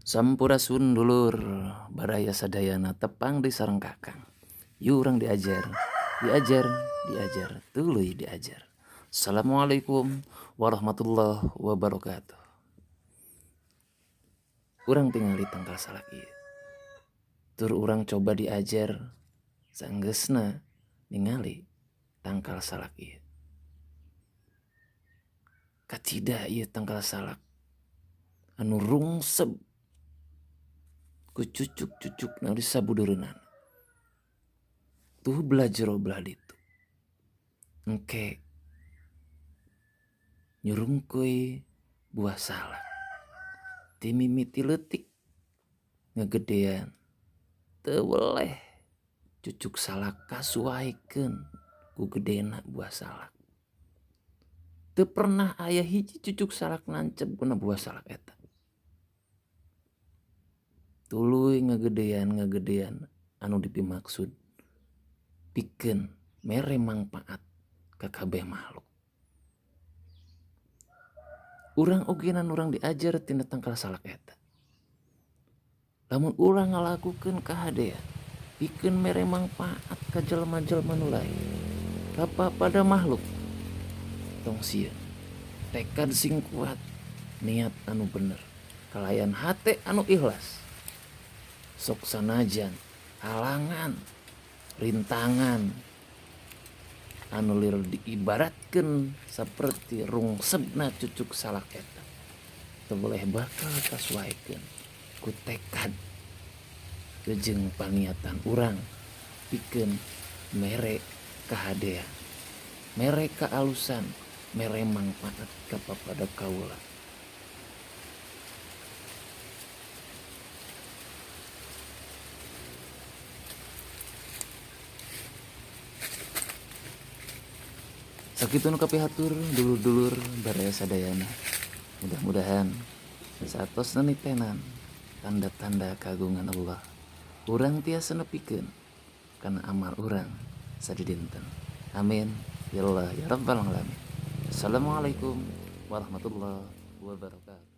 Sampurasun dulur, baraya sadayana tepang di sareng kakang. Yu urang diajar, tuluy diajar. Assalamualaikum warahmatullahi wabarakatuh. Urang tingali tangkal salak ieu. Tur urang coba diajar saenggeusna ningali tangkal salak ieu. Kacida ieu tangkal salak anu rungseb ku cucuk-cucukna di sabudeureunana. Tuh belah jero belah ditu. Engke nyurungkeun buah salak. Ti mimiti leutik ngagedean. Teu weleh cucuk salak kasuaikeun ku gedena buah salak. Teu pernah aya hiji cucuk salak nancep kuna buah salak eta. Tuluy ngagedean anu dipimaksud pikeun mere mangpaat ka kabeh makhluk. Urang ogenan urang diajar tina tangkal salak eta. Lamun urang ngalakukeun kahadean pikeun mere mangpaat ka jalma-jalma nu lain, ka pada makhluk. Tong sieun tekad sing kuat, niat anu bener, kalayan hate anu ikhlas. Sok sanajan halangan, rintangan anu lir diibaratkeun saperti rungsebna cucuk salak eta teu boleh bakal kasuaikeun ku tekad jeung paniatan urang pikeun mere kahadean, mere kaalusan, mere mangpaat ka papada kaula. Sakitu nu kapihatur dulur-dulur baraya sadayana. Mudah-mudahan saatosna nitenan tanda-tanda kagungan Allah urang tiasa nepikeun kana amal urang sadidinten. Amin ya Allah ya rabbal alamin. Assalamualaikum warahmatullahi wabarakatuh.